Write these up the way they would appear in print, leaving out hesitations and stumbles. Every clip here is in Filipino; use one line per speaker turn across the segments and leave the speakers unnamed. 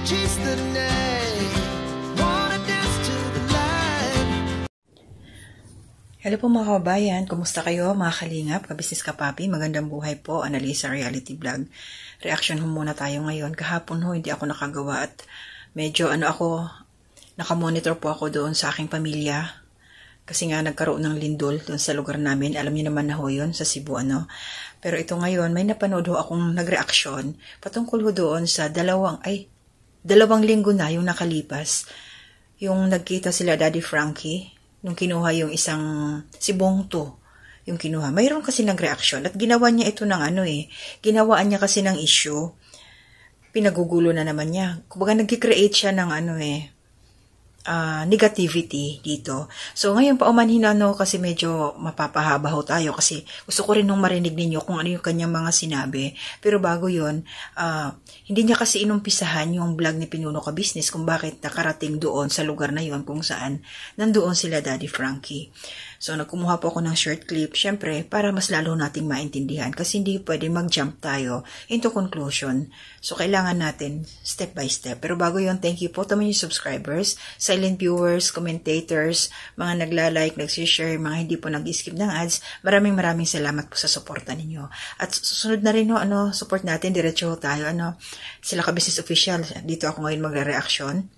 chase the night, wanna dance to the light.
Hello po mga kababayan, kumusta kayo mga kalingap, kabisnes kapapi, magandang buhay po, Analisa Reality Vlog. Reaction ho muna tayo ngayon. Kahapon ho hindi ako nakagawa at medyo nakamonitor po ako doon sa aking pamilya. Kasi nga nagkaroon ng lindol doon sa lugar namin. Alam niyo naman na ho yun, sa Cebu, Pero ito ngayon, may napanood ho akong nagreaksyon patungkol ho doon sa dalawang linggo na yung nakalipas. Yung nagkita sila Daddy Frankie, nung kinuha yung isang si Bongto, yung kinuha. Mayroon kasi nagreaksyon at ginawa niya ito ng ginawaan niya kasi ng issue. Pinagugulo na naman niya. Kumbaga nag-create siya ng negativity dito. So, ngayon pa umanhin kasi medyo mapapahaba ho tayo kasi gusto ko rin nung marinig ninyo kung ano yung kanyang mga sinabi. Pero bago yun, hindi niya kasi inumpisahan yung vlog ni Pinuno Ka Business kung bakit nakarating doon sa lugar na yun kung saan nandoon sila Daddy Frankie. So, nagkumuha po ako ng short clip, syempre, para mas lalo nating maintindihan kasi hindi pwede mag-jump tayo into conclusion. So, kailangan natin step by step. Pero bago yun, thank you po sa mga subscribers, silent viewers, commentators, mga nagla-like, nagsishare, mga hindi po nag-skip ng ads. Maraming salamat po sa suporta ninyo. At susunod na rin support natin, diretso tayo, sila Ka Business Official. Dito ako ngayon magre-reaction.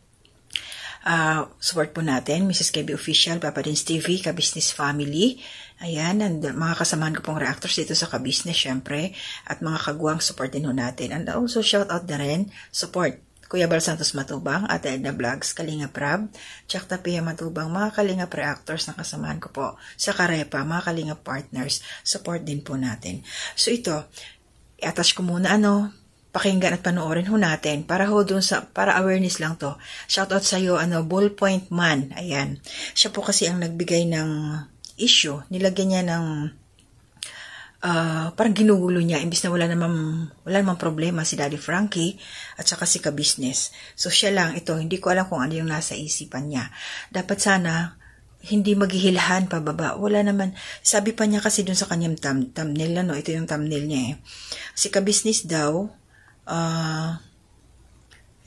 Support po natin, Mrs. KB Official, Papa Dins TV, Ka Business Family. Ayan, and mga kasamahan ko pong reactors dito sa Ka Business, syempre. At mga kagwang, support din ho natin. And also, shout out na rin, support Kuya Bal Santos Matubang, Ate Edna Vlogs, Kalinga Prab, Chakta Pia Matubang, mga Kalinga reactors na kasamahan ko po. Sa Karepa, mga Kalinga partners, support din po natin. So ito, i-attach ko muna pakinggan at panoorin ho natin para para awareness lang to. Shoutout sa iyo Ballpoint Man. Ayan. Siya po kasi ang nagbigay ng issue. Nilagyan niya ng parang ginugulo niya imbis na wala namang problema si Daddy Frankie at saka si Ka Business. So siya lang ito, hindi ko alam kung ano yung nasa isipan niya. Dapat sana hindi maghihilahan pababa. Wala naman. Sabi pa niya kasi dun sa kanyang thumbnail ito yung thumbnail niya Si Ka Business daw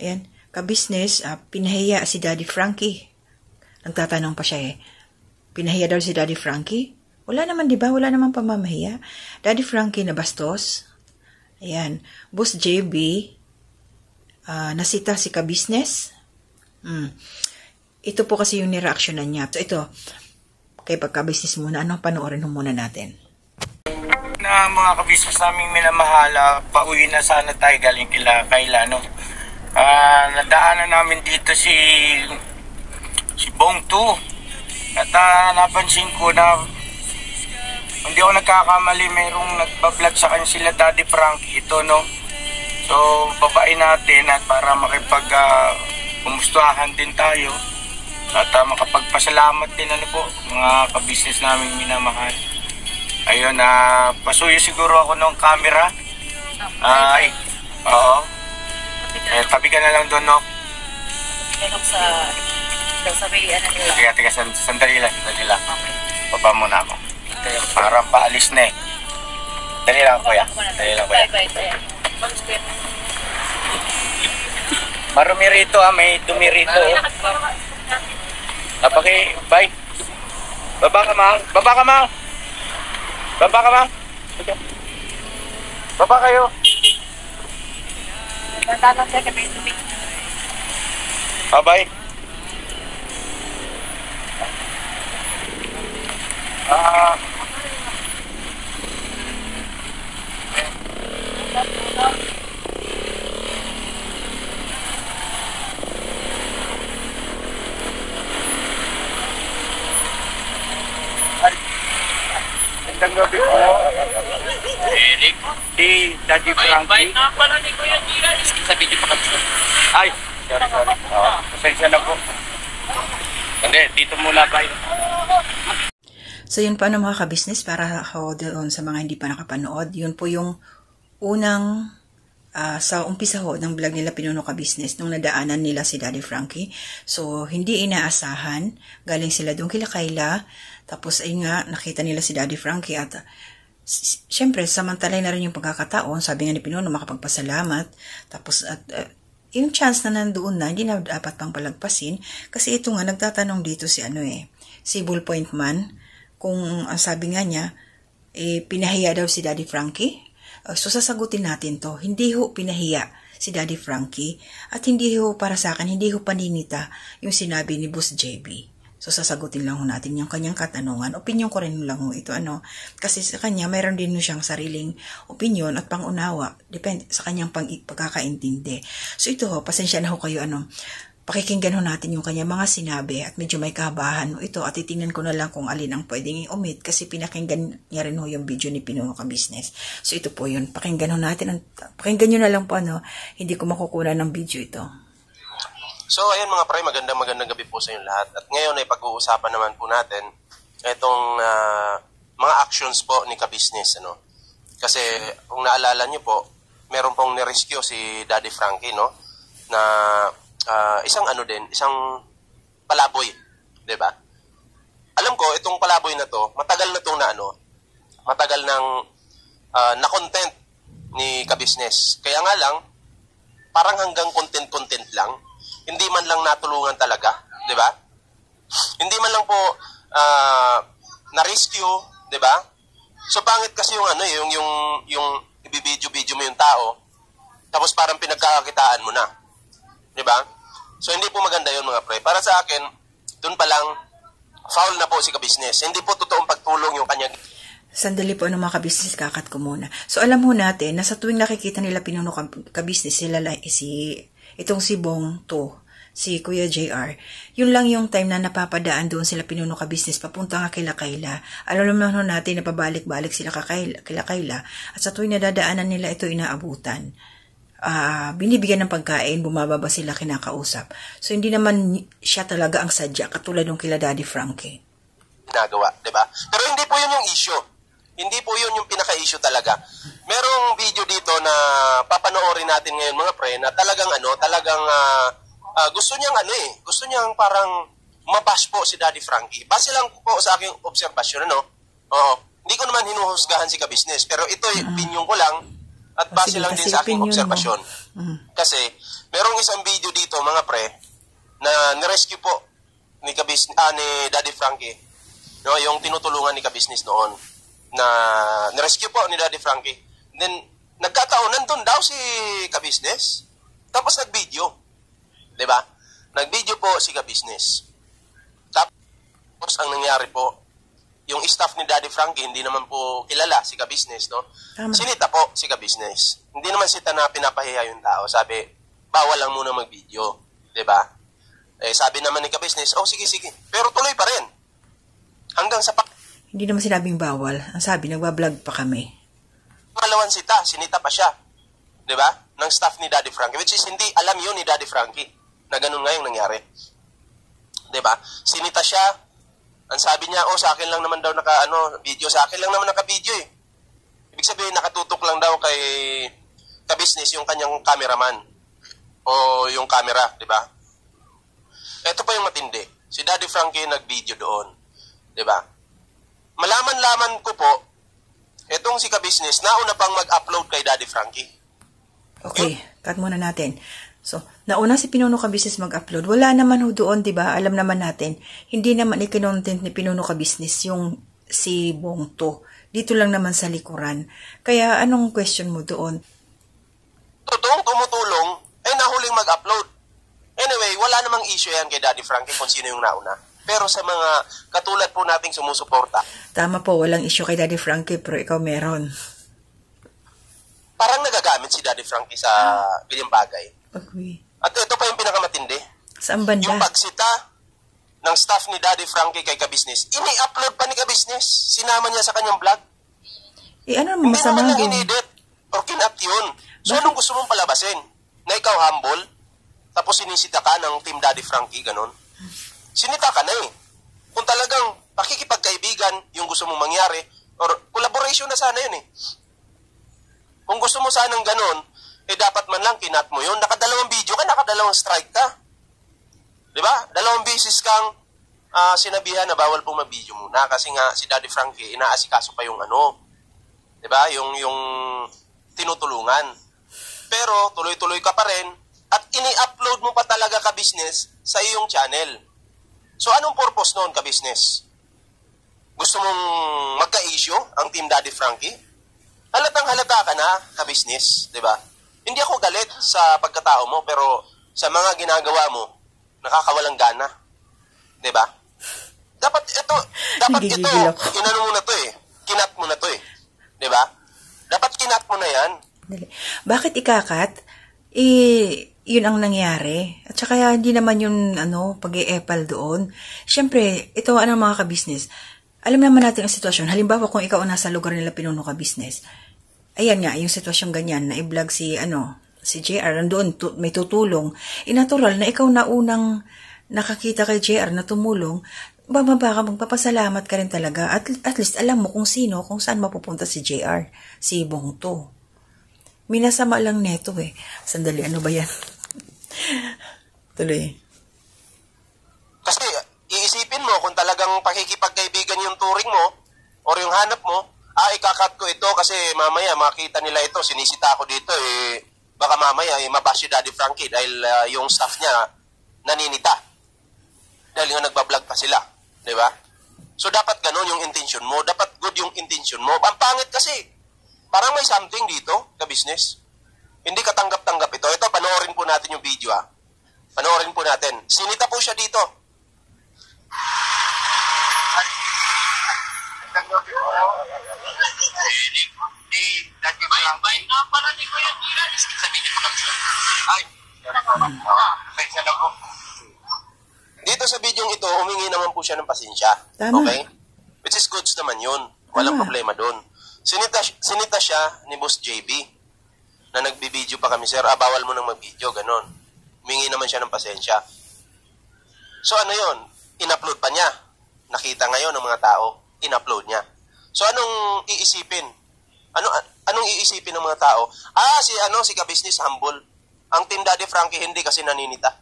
ayan, Ka Business, pinahiya si Daddy Frankie. Nagtatanong pa siya pinahiya daw si Daddy Frankie? Wala naman, di ba? Wala naman pamamahiya. Daddy Frankie na bastos. Ayan, Boss JB, nasita si Ka Business. Ito po kasi yung nireaksyonan niya. So ito, kay Ka Business muna, panoorin muna natin.
Na mga ka-business naming minamahala, pauwi na sana tayo galing Kayla, nadaanan namin dito si Bongto at napansin ko na hindi ako nagkakamali, mayroong nagbablog sa kanya sila Daddy Frankie ito, So babain natin at para kumustahan din tayo at makapagpasalamat din po mga ka-business naming minamahal. Ayun, pasuyo siguro ako ng camera. Oo. Tabi ka na lang doon, Tiga, sandali lang. Okay. Baba muna ako. Parang paalis na Dali lang, kuya. Marumi rito, may dumi rito. Bye. Baba ka, ma. Baba ka, ma'am. Okay. Baba kayo. Bye. Magandang gabi po. Eric. Si Daddy Frankie. Bait na pala ni Kuya Gian. Sabi niyo pa kami. Ay, sorry. Pasensya na po. Hindi, dito muna tayo.
So yun pa mga ka-business para doon sa mga hindi pa nakapanood. Yun po yung unang sa umpisa ng vlog nila Pinuno Ka Business nung nadaanan nila si Daddy Frankie. So, hindi inaasahan. Galing sila doon kila Kayla. Tapos, ay nga, nakita nila si Daddy Frankie at syempre, samantalay na rin yung pagkakataon. Sabi nga ni Pinuno, makapagpasalamat. Tapos, yung chance na nandoon na, hindi na dapat pang palagpasin. Kasi ito nga, nagtatanong dito si si Bullpoint Man, kung ang sabi nga niya, pinahiya daw si Daddy Frankie. So sasagutin natin to, hindi ho pinahiya si Daddy Frankie, at hindi ho para sa akin, hindi ho paninita yung sinabi ni Boss JB. So, sasagutin lang ho natin yung kanyang katanungan. Opinyon ko rin lang ho ito, kasi sa kanya, mayroon din ho siyang sariling opinyon at pangunawa. Depende sa kanyang pagkakaintindi. So, ito ho, pasensya na ho kayo, pakikinggan ho natin yung kanyang mga sinabi at medyo may kahabahan ho ito at titingnan ko na lang kung alin ang pwedeng i-omit kasi pinakinggan niya rin ho yung video ni Pinuno Ka Business. So, ito po yun. Pakinggan ho natin. Pakinggan nyo na lang po, hindi ko makukuha ng video ito.
So, ayun mga pre, magandang gabi po sa inyong lahat. At ngayon ay pag-uusapan naman po natin itong mga actions po ni Ka-Business. Kasi, kung naalala nyo po, meron pong nirescue si Daddy Frankie, na isang isang palaboy. Diba? Alam ko, itong palaboy na to, matagal na itong matagal nang na-content ni Ka-Business. Kaya nga lang, parang hanggang content lang, hindi man lang natulungan talaga, 'di ba? Hindi man lang po na-rescue, 'di ba? So pangit kasi yung yung i-video mo yung tao, tapos parang pinagkakakitaan mo na. 'Di ba? So hindi po maganda 'yon mga pre. Para sa akin, doon pa lang foul na po si Ka-Business. Hindi po totoong pagtulong yung kanyang.
Sandali po, mga Ka-Business, kakat ko muna. So alam ho natin na sa tuwing nakikita nila Pinuno Ka-Business, itong si Bong To, si Kuya JR, yun lang yung time na napapadaan doon sila Pinuno Ka-Business, papunta nga kila Kayla. Alam naman natin na pabalik-balik sila kila Kayla, at sa tuwing nadadaanan nila ito inaabutan. Binibigyan ng pagkain, bumababa sila kinakausap. So hindi naman siya talaga ang sadya, katulad ng kila Daddy Frankie.
Ginagawa, di ba? Pero hindi po yun yung issue. Hindi po yun yung pinaka-issue talaga. Merong video dito na papanoorin natin ngayon mga pre na talagang gusto niyang parang mabash po si Daddy Frankie. Base lang po sa aking obserbasyon, Oo. Hindi ko naman hinuhusgahan si Ka-Business, pero ito opinion ko lang at base lang din sa aking obserbasyon. Kasi merong isang video dito mga pre na ni-rescue po ni Daddy Frankie. Yung tinutulungan ni Ka-Business noon na ni-rescue po ni Daddy Frankie. Then, nagkataon, nandun daw si Ka-Business. Tapos nag-video. Diba? Nag-video po si Ka-Business. Tapos, ang nangyari po, yung staff ni Daddy Frankie, hindi naman po kilala si Ka-Business, Sinita po si Ka-Business. Hindi naman sita na pinapahiya yung tao. Sabi, bawal lang muna mag-video. Diba? Sabi naman ni Ka-Business, sige. Pero tuloy pa rin. Hanggang sa
Hindi naman sinabing bawal. Ang sabi, nagbablog pa kami.
Pangalawan sinita pa siya. Diba? Ng staff ni Daddy Frankie. Which is hindi alam yun ni Daddy Frankie na ganun nga yung nangyari. Diba? Sinita siya. Ang sabi niya, sa akin lang naman daw video. Sa akin lang naman naka-video eh. Ibig sabihin, nakatutok lang daw kay Ka-Business yung kanyang cameraman. O yung camera, diba? Ito pa yung matindi. Si Daddy Frankie nag-video doon. Diba? Malaman-laman ko po, etong si Ka-Business, nauna pang mag-upload kay Daddy Frankie.
Okay, cut muna natin. So, nauna si Pinuno Ka-Business mag-upload. Wala naman ho doon, diba? Alam naman natin, hindi naman i-content ni Pinuno Ka-Business yung si Bong To. Dito lang naman sa likuran. Kaya, anong question mo doon?
Totoong tumutulong, nahuling mag-upload. Anyway, wala namang issue yan kay Daddy Frankie kung sino yung nauna. Pero sa mga katulad po nating sumusuporta.
Tama po, walang issue kay Daddy Frankie, pero ikaw meron.
Parang nagagamit si Daddy Frankie sa ganyang bagay.
Okay.
At ito pa yung pinakamatindi.
Saan banda?
Yung pagsita ng staff ni Daddy Frankie kay Ka-Business, ini-upload pa ni Ka-Business. Sinama niya sa kanyang vlog.
Ano naman masama
doon? Hindi naman
doon?
lang in-edit or kinat yun. So, anong gusto mong palabasin? Na ikaw humble, tapos sinisita ka ng Team Daddy Frankie, ganun? Sinita ka na eh. Kung talagang pakikipagkaibigan yung gusto mong mangyari, or collaboration na sana yun eh. Kung gusto mo sanang ganun, dapat man lang kinat mo yun. Nakadalawang video ka, nakadalawang strike ka. Diba? Dalawang beses kang sinabihan na bawal pong mag-video muna kasi nga si Daddy Frankie, inaasikaso pa yung diba? Yung tinutulungan. Pero tuloy-tuloy ka pa rin at ini-upload mo pa talaga ka-business sa iyong channel. So anong purpose noon ka-business? Gusto mong magka-issue ang Team Daddy Frankie? Halatang halata ka na ka-business, di ba? Hindi ako galit sa pagkatao mo, pero sa mga ginagawa mo, nakakawalang gana. Di ba? Dapat ito,
Nagigigil ako.
inano mo na to eh. Kinat mo na to eh. Di ba? Dapat kinat mo na yan.
Dali. Bakit ikakat? Yun ang nangyari. At saka hindi naman yun, pag-i-epal doon. Siyempre, ito, mga ka-business, alam naman natin ang sitwasyon. Halimbawa, kung ikaw nasa lugar nila pinuno ka-business, ayan nga, yung sitwasyon ganyan, na i-vlog si JR, nandoon, may tutulong. Natural na ikaw na unang nakakita kay JR na tumulong, bababa ka, magpapasalamat ka rin talaga. At least alam mo kung saan mapupunta si JR, si Bongto. Minasama lang neto eh. Sandali, ano ba yan? Tuloy.
Kasi iisipin mo kung talagang pakikipagkaibigan yung turing mo or yung hanap mo, ikakat ko ito kasi mamaya makita nila ito, sinisita ako dito baka mamaya mabash si Daddy Frankie dahil yung staff niya naninita. Dahil nga nagbablog pa sila, di ba? So dapat ganun yung intention mo, dapat good yung intention mo. Ang pangit kasi, parang may something dito, ka-business. Hindi katanggap-tanggap ito. Ito, panoorin po natin yung video Panoorin po natin. Sinita po siya dito. Dito sa video ito, humingi naman po siya ng pasensya.
Tama.
Okay? Which is goods naman yun. Walang problema doon. Sinita siya ni Boss JB na nagbibideo pa kami, sir, bawal mo nang mag-video, ganon. Humingi naman siya ng pasensya. So ano yun? In-upload pa niya. Nakita ngayon ng mga tao, in-upload niya. So anong iisipin? Anong iisipin ng mga tao? Si ka-business humble. Ang Team Daddy Frankie hindi kasi naninita.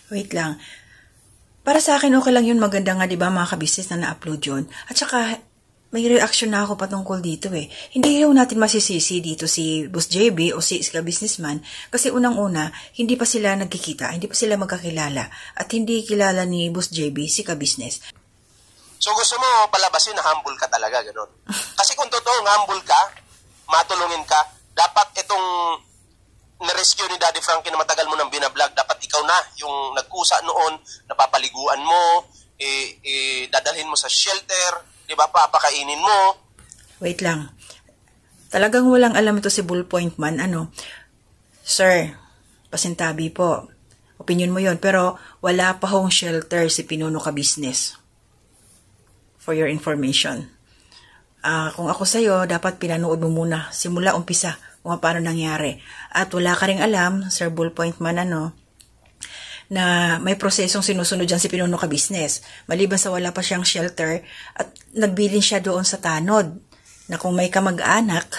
Wait lang. Para sa akin, okay lang yun. Maganda nga, di ba, mga ka-business na na-upload yun. At saka, may reaction na ako patungkol dito eh. Hindi yung natin masisisi dito si Boss JB o si ka-businessman kasi unang-una, hindi pa sila nagkikita, hindi pa sila magkakilala at hindi kilala ni Boss JB si ka-business.
So gusto mo palabasin na humble ka talaga, gano'n. Kasi kung totoong humble ka, matulungin ka, dapat itong na-rescue ni Daddy Frankie na matagal mo nang binablog, dapat ikaw na yung nagkusa noon, napapaliguan mo, dadalhin mo sa shelter, di ba, papakainin mo.
Wait lang. Talagang walang alam ito si Bullpoint Man. Sir, pasintabi po. Opinion mo yon, pero wala pa hong shelter si Pinuno Ka-Business. For your information. Kung ako sa'yo, dapat pinanood mo muna, simula umpisa, kung paano nangyari. At wala ka ring alam, Sir Bullpoint Man, na may prosesong sinusunod dyan si Pinuno Ka-Business. Maliban sa wala pa siyang shelter at nagbilin siya doon sa tanod na kung may kamag-anak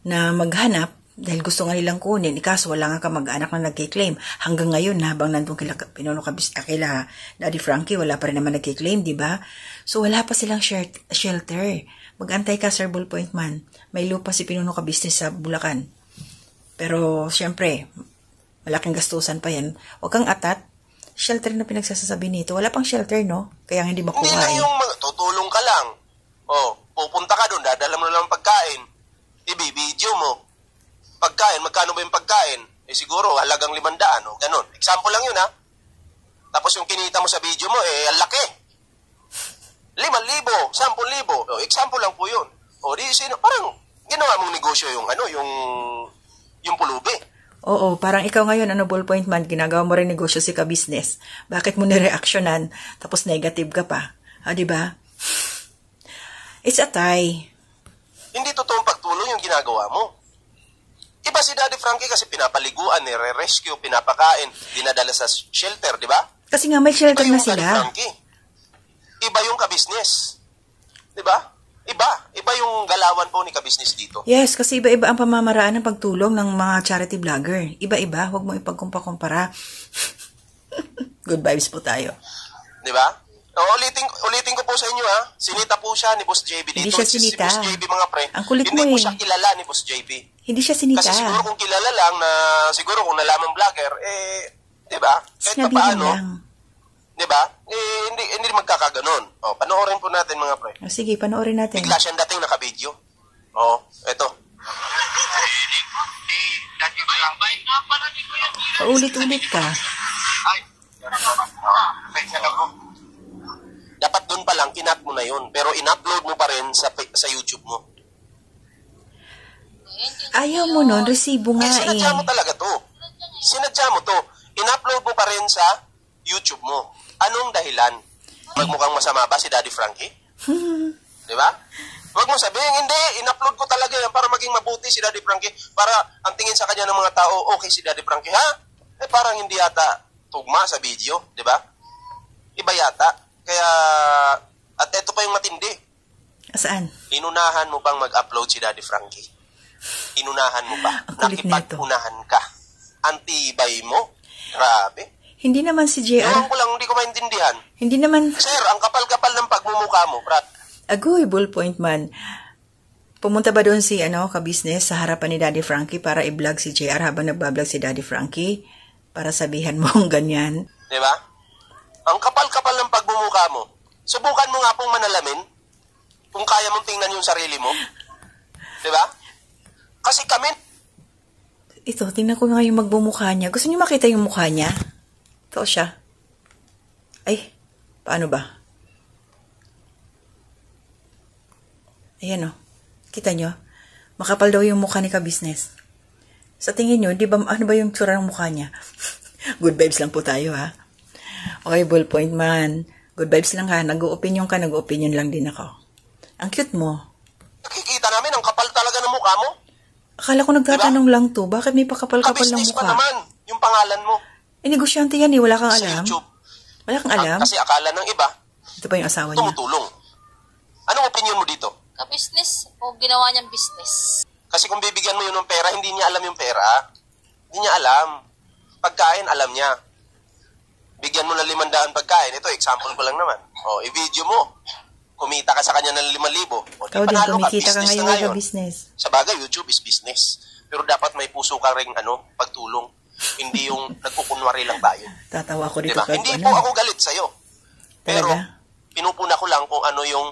na maghanap dahil gusto nga nilang kunin, kaso wala nga kamag-anak na nagkiklaim. Hanggang ngayon, habang nandun kila Pinuno Ka-Business, kila Daddy Frankie, wala pa rin naman nagkiklaim, di ba? So wala pa silang shelter. Mag-antay ka, Sir Bullpoint Man. May lupa si Pinuno Ka-Business sa Bulacan. Pero, syempre, malaking gastusan pa yan. Huwag kang atat. Shelter na pinagsasabi nito. Wala pang shelter, no? Kaya hindi makuha.
Hindi lang yung tutulong ka lang. Pupunta ka doon, dadala mo lang pagkain. Ibibideo mo. Pagkain, magkano ba yung pagkain? Siguro, halagang 500, ganon. Example lang yun, Tapos yung kinita mo sa video mo, ang laki. 5,000, 10,000. Example lang po yun. Parang ginawa mong negosyo yung pulubi.
Oo, parang ikaw ngayon, Bullpoint Man, ginagawa mo rin negosyo si ka-business. Bakit mo nireaksyonan, tapos negative ka pa? Di ba? It's a tie.
Hindi totoong pagtulong yung ginagawa mo. Iba si Daddy Frankie kasi pinapaliguan, nire-rescue, pinapakain, dinadala sa shelter, di ba?
Kasi nga may shelter na sila.
Daddy Frankie. Iba yung ka-business. Di ba? Iba yung galawan po ni ka-business dito.
Yes, kasi iba-iba ang pamamaraan ng pagtulong ng mga charity vlogger. Iba-iba, huwag mo ipagkumpara. Good vibes po tayo.
Di ba? Ulitin ko po sa inyo, Sinita po siya ni Boss JB dito.
Hindi siya sinita.
Si Boss JB, mga pre.
Ang kulit
Hindi
mo
po siya kilala ni Boss JB.
Hindi siya sinita.
Kasi siguro kung kilala lang na, siguro kung nalaman vlogger, di ba? Kahit
Sinabihan
papaano,
lang.
di ba? Hindi magkakaganon. O, panoorin po natin mga pre.
O, sige, panoorin natin.
Bigla siyang dating naka-video. O, eto.
Paulit-ulit ka.
Dapat doon pa lang, kinat mo na yun. Pero in-upload mo pa rin sa YouTube mo.
Ayaw mo nun, resibo nga
Sinadya mo talaga to. Sinadya mo to. In-upload mo pa rin sa YouTube mo. Anong dahilan? Magmukhang masama ba si Daddy Frankie? Di ba? Huwag mo sabihin, hindi, in-upload ko talaga yan para maging mabuti si Daddy Frankie. Para ang tingin sa kanya ng mga tao, okay si Daddy Frankie. Ha? Parang hindi yata tugma sa video, di ba? Iba yata. Kaya, at eto pa yung matindi.
Saan?
Inunahan mo bang mag-upload si Daddy Frankie? Inunahan mo ba?
Ang kulit nito.
Nakipag-unahan ka. Antibay mo? Grabe.
Hindi naman si JR.
Ewan ko lang, hindi ko maintindihan.
Hindi naman.
Sir, ang kapal-kapal ng pagmumukha mo, Brad.
Agoy, ballpoint man. Pumunta ba doon si, ka-business sa harapan ni Daddy Frankie para i-vlog si JR habang nagbablog si Daddy Frankie? Para sabihan mo ang ganyan.
Di ba? Ang kapal-kapal ng pagmumukha mo. Subukan mo nga pong manalamin kung kaya mong tingnan yung sarili mo. Di ba? Kasi kami,
Ito, tingnan ko nga yung magbumukha niya. Gusto niyo makita yung mukha niya? Ito siya. Ay, paano ba? Ayan o. Kita nyo? Makapal daw yung mukha ni ka-business. Sa tingin nyo, di ba, ano ba yung tsura ng mukha niya? Good vibes lang po tayo, ha? Okay, ballpoint man. Good vibes lang, ha? Nag-o-opinion ka, nag-o-opinion lang din ako. Ang cute mo.
nakikita namin, ang kapal talaga ng mukha mo.
Akala ko nagtatanong lang to, bakit may pakapal-kapal ng
Ka-business pa
mukha?
naman, yung pangalan mo.
Negosyante yan, wala kang
Sa
alam.
YouTube.
Wala kang alam?
Kasi akala ng iba,
Ito pa yung asawa niya.
tumutulong. Anong opinion mo dito?
Ka-business o ginawa niyang business?
Kasi kung bibigyan mo yun ng pera, hindi niya alam yung pera. Hindi niya alam. Pagkain, alam niya. Bigyan mo ng 500 pagkain. Ito, example ko lang naman. O, i-video mo. Kumita ka sa kanya ng 5,000. O,
Ikaw din,
panalo
kumikita ka
business
ngayon
na
sa business.
Sa bagay, YouTube is business. Pero dapat may puso ka rin, pagtulong. Hindi yung nagkukunwari lang tayo.
Tatawa ko dito.
Diba? Hindi po ako galit sa'yo. Pero,
Talaga?
pinupuna ko lang kung ano yung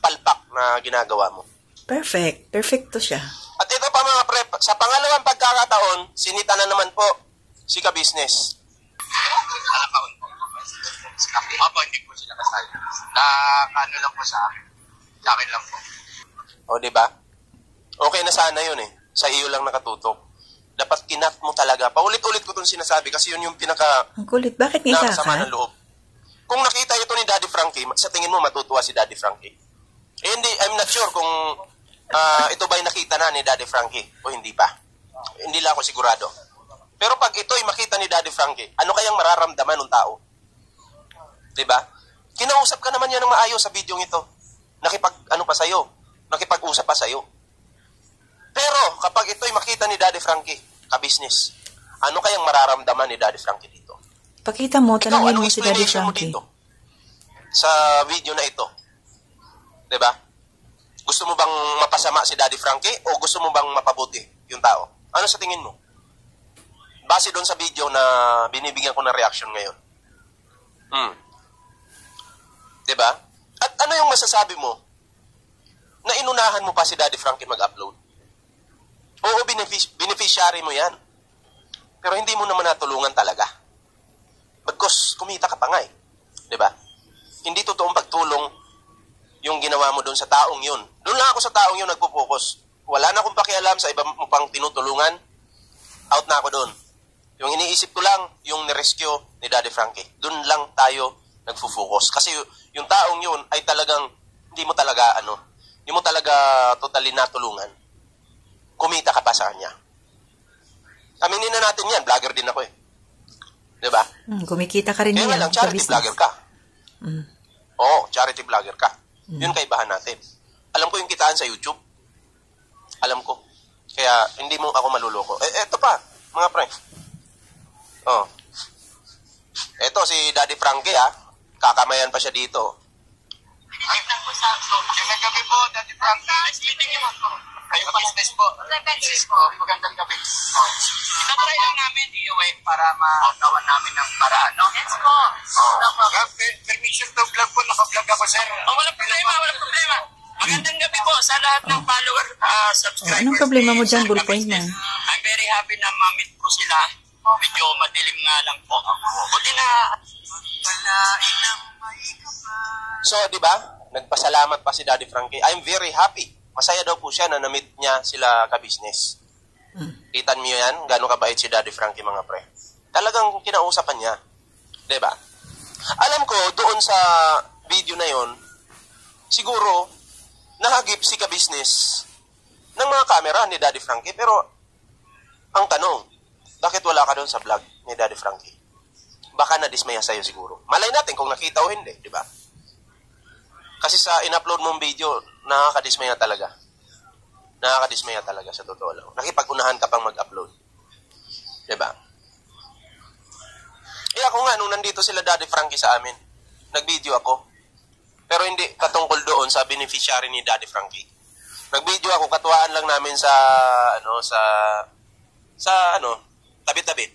palpak na ginagawa mo.
Perfect. Perfecto siya.
At ito pa mga pre, sa pangalawang pagkakataon, sinita na naman po si ka-business. Alakaon po. Opo, hindi po sila kasali. Ano lang po sa akin lang po. O, diba? Okay na sana yun eh. Sa iyo lang nakatutok. Dapat kinat mo talaga. Paulit-ulit ko itong sinasabi kasi yun yung
Ang kulit. Bakit nga
nakasama
ka?
ng loob. Kung nakita ito ni Daddy Frankie, sa tingin mo matutuwa si Daddy Frankie? Hindi, I'm not sure kung ito ba'y nakita na ni Daddy Frankie o hindi pa. Hindi lang ako sigurado. Pero pag ito'y makita ni Daddy Frankie, ano kayang mararamdaman ng tao? Diba? Kinausap ka naman niya ng maayos sa video ito. Nakipag-usap pa sa'yo. Pero kapag ito'y makita ni Daddy Frankie, ka-business, ano kayang mararamdaman ni Daddy Frankie dito?
Pakita mo,
Ikaw,
tanongin
anong
mo si Daddy
explanation mo
Frankie.
dito? Sa video na ito. Diba? Gusto mo bang mapasama si Daddy Frankie o gusto mo bang mapabuti yung tao? Ano sa tingin mo? Base doon sa video na binibigyan ko ng reaction ngayon. Diba? At ano yung masasabi mo na inunahan mo pa si Daddy Frankie mag-upload? Oo, beneficiary mo yan. Pero hindi mo naman natulungan talaga. Bagkos, kumita ka pa nga eh. Diba? Hindi totoong pagtulong yung ginawa mo doon sa taong yun. Doon lang ako sa taong yun nagpo-focus. Wala na akong pakialam sa iba mo pang tinutulungan. Out na ako doon. Yung iniisip ko lang, yung nirescue ni Daddy Frankie. Doon lang tayo nagfo-focus. Kasi yung taong yun ay talagang, hindi mo talaga totally natulungan. Kumita ka pa sa kanya. Aminin na natin yan, vlogger din ako eh. Diba?
Kumikita ka rin
Kaya nga
niya.
lang, charity vlogger ka. Oo, charity vlogger ka. Yun kaibahan natin. Alam ko yung kitaan sa YouTube. Alam ko. Kaya hindi mo ako maluloko. Eto pa, mga pre. Oh. Eto si Daddy Frankie kakamayan pa siya dito. Ay, gabi po, Daddy Frankie. Nice meeting you. Kayo pa business po. Francisco, magandang gabi. Itatry lang namin iuwi para magawa namin ng paraan, no? Yes po. Permission to vlog po, naka-vlog ako, sir. Oh, walang problema, walang problema. Magandang gabi po sa lahat ng follower, subscribers.
Anong problema mo dyan, ballpoint man?
I'm very happy na ma-meet ko sila. Medyo madilim nga lang po. Buti na... So, di ba? Nagpasalamat pa si Daddy Frankie. I'm very happy. Masaya daw po siya na na-meet niya sila ka-business. Kitan niyo yan, gano'ng kabait si Daddy Frankie, mga pre. Talagang kinausapan niya. Di ba? Alam ko, doon sa video na yon, siguro, nahagip si ka-business ng mga camera ni Daddy Frankie. Pero, ang tanong, bakit wala ka doon sa vlog ni Daddy Frankie? Baka na-dismaya sa'yo siguro. Malay natin kung nakita o hindi, di ba? Kasi sa in-upload mong video, nakakadismaya talaga. Nakakadismaya talaga, sa totoo lang. Nakipag-unahan ka pang mag-upload. Diba? Ako nga, nung nandito sila Daddy Frankie sa amin, nag-video ako. Pero hindi katungkol doon sa beneficiary ni Daddy Frankie. Nag-video ako, katuwaan lang namin sa tabi-tabi.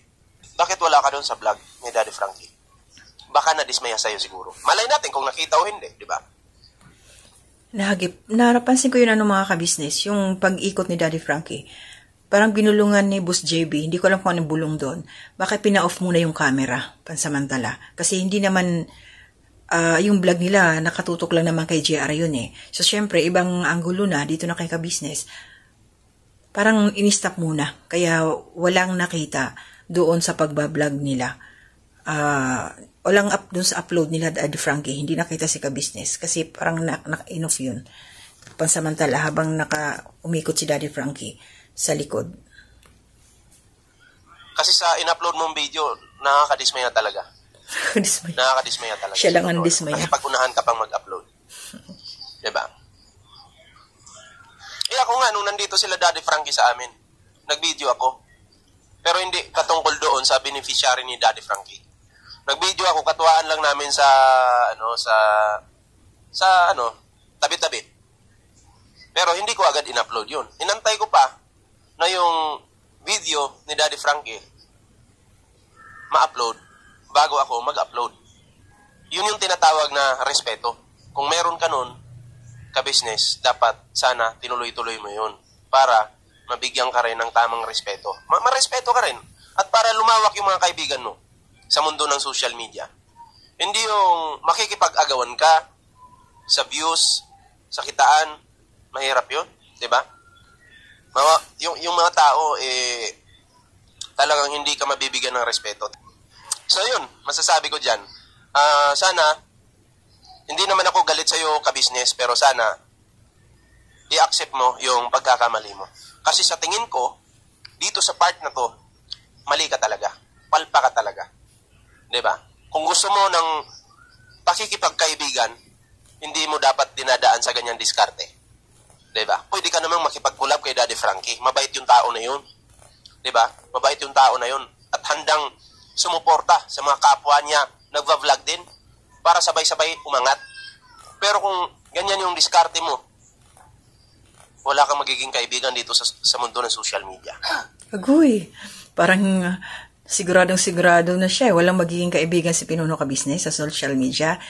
Bakit wala ka doon sa vlog ni Daddy Frankie? Baka na-dismaya sa'yo siguro. Malay natin kung nakita o hindi, di ba?
Narapansin ko yun mga ka-business, yung pag-ikot ni Daddy Frankie. Parang binulungan ni Boss JB, hindi ko alam kung anong bulong doon. Bakit pina-off muna yung camera, pansamantala? Kasi hindi naman, yung vlog nila, nakatutok lang naman kay JR yun eh. So, syempre, ibang anggulo na, dito na kay ka-business. Parang in-stop muna, kaya walang nakita doon sa pagbablog nila. Walang up doon sa upload nila Daddy Frankie, hindi nakita si ka-business kasi parang enough yun. Pansamantala habang umikot si Daddy Frankie sa likod.
Kasi sa in-upload mong video, nakakadismaya talaga. Nakakadismaya talaga.
Siya lang ang dismaya.
Kasi pag-unahan ka pang mag-upload. Diba? Ako nga, nung nandito sila Daddy Frankie sa amin, nag-video ako. Pero hindi katungkol doon sa beneficiary ni Daddy Frankie. Nag-video ako, katuwaan lang namin sa tabi-tabi. Pero hindi ko agad in-upload yun. Inantay ko pa na yung video ni Daddy Frankie ma-upload bago ako mag-upload. Yun yung tinatawag na respeto. Kung meron ka nun, ka-business, dapat sana tinuloy-tuloy mo yun para mabigyan ka rin ng tamang respeto. Marespeto ka rin. At para lumawak yung mga kaibigan mo sa mundo ng social media. Hindi yung makikipag-agawan ka sa views, sa kitaan, mahirap yun, di ba? Yung mga tao, talagang hindi ka mabibigyan ng respeto. So yun, masasabi ko dyan, sana, hindi naman ako galit sa'yo ka-business, pero sana, i-accept mo yung pagkakamali mo. Kasi sa tingin ko, dito sa part na to, mali ka talaga. Palpa ka talaga. Diba? Kung gusto mo ng pakikipagkaibigan, hindi mo dapat dinadaan sa ganyang diskarte. Diba? Pwede ka namang makipag-collab kay Daddy Frankie. Mabait yung tao na yun. Diba? Mabait yung tao na yun. At handang sumuporta sa mga kapwa niya, nagva-vlog din, para sabay-sabay umangat. Pero kung ganyan yung diskarte mo, wala kang magiging kaibigan dito sa mundo ng social media.
Agoy, parang siguradong-sigurado na siya. Walang magiging kaibigan si Pinuno ka-business sa social media.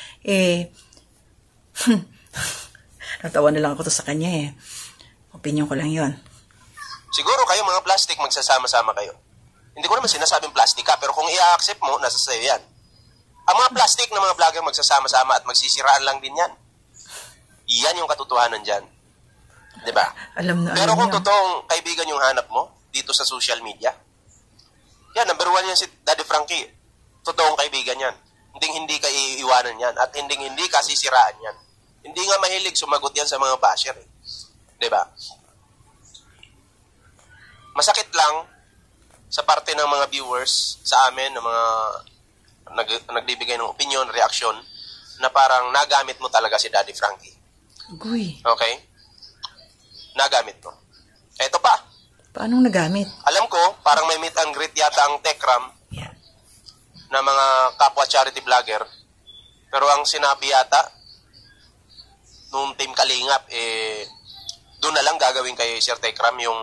Natawa na lang ako to sa kanya eh. Opinion ko lang yon.
Siguro kayo mga plastic, magsasama-sama kayo. Hindi ko naman sinasabing plastic ka, pero kung i-accept mo, nasa sayo yan. Ang mga plastic na mga vlogger magsasama-sama at magsisiraan lang din yan. Yan yung katotohanan dyan. Diba? Pero kung totoong kaibigan yung hanap mo dito sa social media, yan, number 1 yan si Daddy Frankie. Totoong kaibigan yan. Hindi ka iiwanan yan at hindi ka sisiraan yan. Hindi nga mahilig sumagot yan sa mga basher. Diba? Masakit lang sa parte ng mga viewers sa amin, ng mga nagbibigay ng opinion, reaksyon, na parang nagamit mo talaga si Daddy Frankie.
Uy.
Okay? Nagamit mo. Eto pa.
Paano nagamit?
Alam ko, parang may meet and greet yata ang Techram na mga kapwa charity vlogger. Pero ang sinabi yata nung Team Kalingap, doon na lang gagawin kay Sir Tekram yung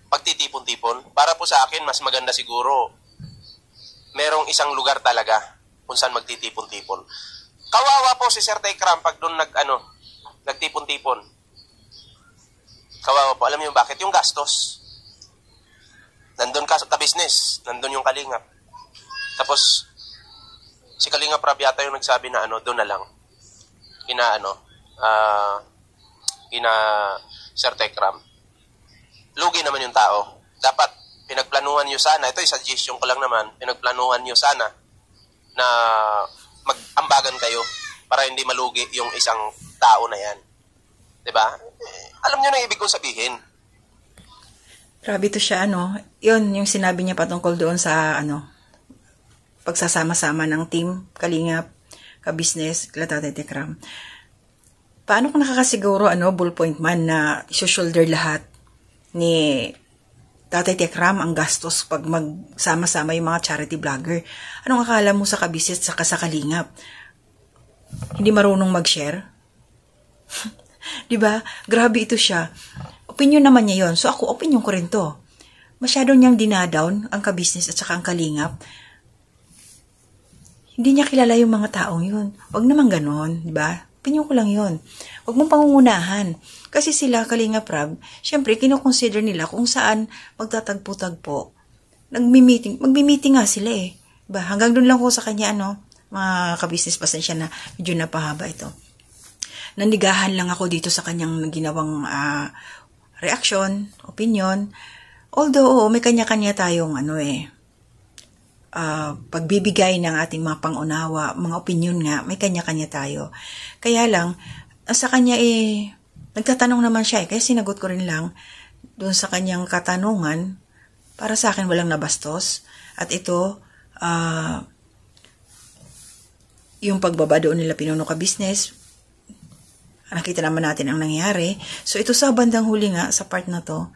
pagtitipon-tipon. Para po sa akin, mas maganda siguro merong isang lugar talaga kung saan magtitipon-tipon. Kawawa po si Sir Tekram pag doon nagtipon-tipon. Kawawa po. Alam niyo bakit? Yung gastos. Nandun ka sa business. Nandun yung Kalingap. Tapos, si Kalingap Rab yata yung nagsabi na doon na lang. Kina Sir Tekram. Lugi naman yung tao. Dapat, pinagplanuhan nyo sana, ito yung suggestion ko lang naman, pinagplanuhan nyo sana na mag-ambagan kayo para hindi malugi yung isang tao na yan. Diba? Alam nyo na ibig kong sabihin.
Grabe to siya, yun, yung sinabi niya patungkol doon sa, pagsasama-sama ng team, Kalingap, ka-business, kila Tatay Tekram. Paano kung nakakasiguro, ballpoint man na isushoulder lahat ni Tatay Tekram ang gastos pag magsama-sama yung mga charity vlogger? Anong akala mo sa ka-business saka sa Kalingap? Hindi marunong mag-share? Diba? Grabe ito siya. Opinion naman niya yon. So ako, opinion ko rin to. Masyado niyang dinadown ang ka-business at saka ang Kalingap. Hindi niya kilala yung mga taong yun. Huwag naman ganon, diba? Opinion ko lang yun. Huwag mong pangungunahan. Kasi sila, Kalingap Rab, syempre, kinoconsider nila kung saan magtatagpo-tagpo. Magmi-meeting nga sila eh. Diba? Hanggang doon lang ko sa kanya, mga ka-business, pasensya na, medyo napahaba ito. Nandigahan lang ako dito sa kanyang ginawang reaction, opinion. Although, may kanya-kanya tayong pagbibigay ng ating mga pangunawa, mga opinion nga, may kanya-kanya tayo. Kaya lang, sa kanya nagtatanong naman siya kaya sinagot ko rin lang doon sa kanyang katanungan. Para sa akin, walang nabastos. At ito, yung pagbaba doon nila Pinuno ka-business, nakita naman natin ang nangyari. So, ito sa bandang huli nga, sa part na to,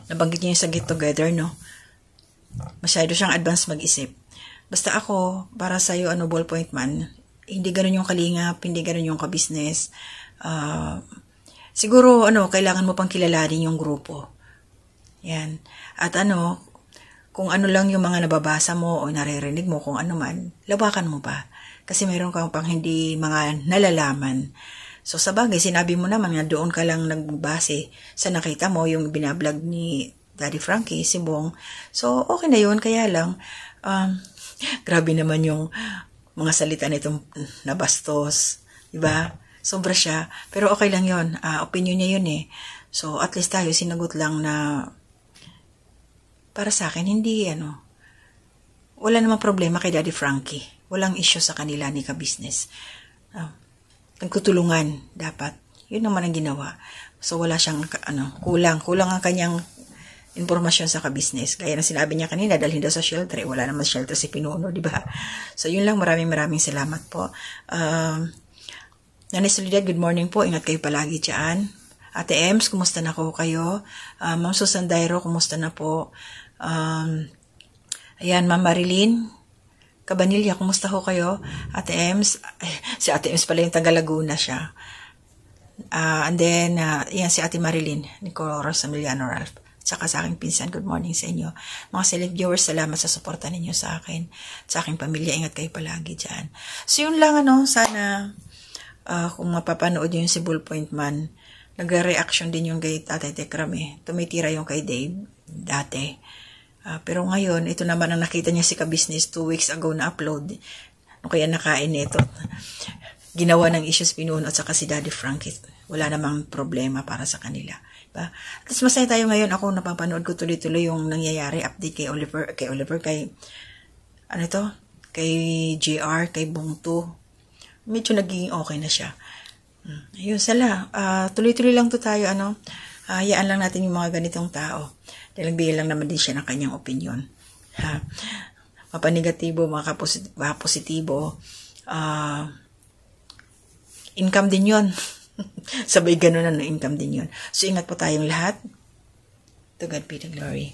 nabanggit niya yung sa get together, masyado siyang advance mag-isip. Basta ako, para sa'yo, ballpoint man, hindi ganun yung Kalingap, hindi ganun yung ka-business. Siguro, kailangan mo pang kilalanin yung grupo. Yan. At kung lang yung mga nababasa mo o naririnig mo, kung ano man, lawakan mo pa. Kasi mayroon kang pang hindi mga nalalaman. So, sa bagay, sinabi mo naman nga doon ka lang nagbase sa nakita mo yung binablog ni Daddy Frankie, si Bong. So, okay na yun. Kaya lang, grabe naman yung mga salita nitong nabastos. Diba? Sobra siya. Pero okay lang yun. Opinion niya yun eh. So, at least tayo sinagot lang na para sa akin, hindi wala namang problema kay Daddy Frankie. Walang issue sa kanila ni ka-business. Nagtutulungan dapat. Yun naman ang ginawa. So, wala siyang, kulang ang kanyang informasyon sa ka-business. Gaya na sinabi niya kanina, dalhin daw sa shelter. Wala naman shelter si Pinuno, di ba? So, yun lang. Maraming salamat po. Nanay Soledad, good morning po. Ingat kayo palagi dyan. Ate Ems, kumusta na ko kayo? Ma'am Susan Dairo, kumusta na po? Ayan, Ma'am Marilyn Cabanilla, kumusta ho kayo? Ate Ems, si Ate Ems pala yung taga Laguna siya. And then, yan si Ate Marilyn, Nicole Rosamiliano Ralph. Tsaka sa aking pinsan, good morning sa inyo. Mga select viewers, salamat sa suporta ninyo sa akin. Sa aking pamilya, ingat kayo palagi dyan. So yun lang, sana, kung mapapanood yun si Ballpoint Man, nagre-reaction din yung kay Tatay Tekram Tumitira yung kay Dave, dati. Pero ngayon, ito naman ang nakita niya si ka-business 2 weeks ago na upload. Ano kaya nakain nito? Ginawa ng issues Pinuno at saka si Daddy Frankie. Wala namang problema para sa kanila. Diba? At least masaya tayo ngayon. Ako napapanood ko tuloy-tuloy yung nangyayari. Update kay Oliver, kay JR, kay Bongto. Medyo naging okay na siya. Ayun, sala. Tuloy-tuloy lang to tayo, hayaan lang natin yung mga ganitong tao. Dahil nagbigay lang naman din siya ng kanyang opinion. Mapanegatibo, positibo. Income din yun. Sabay ganun na income din yun. So, ingat po tayong lahat. To God be the glory.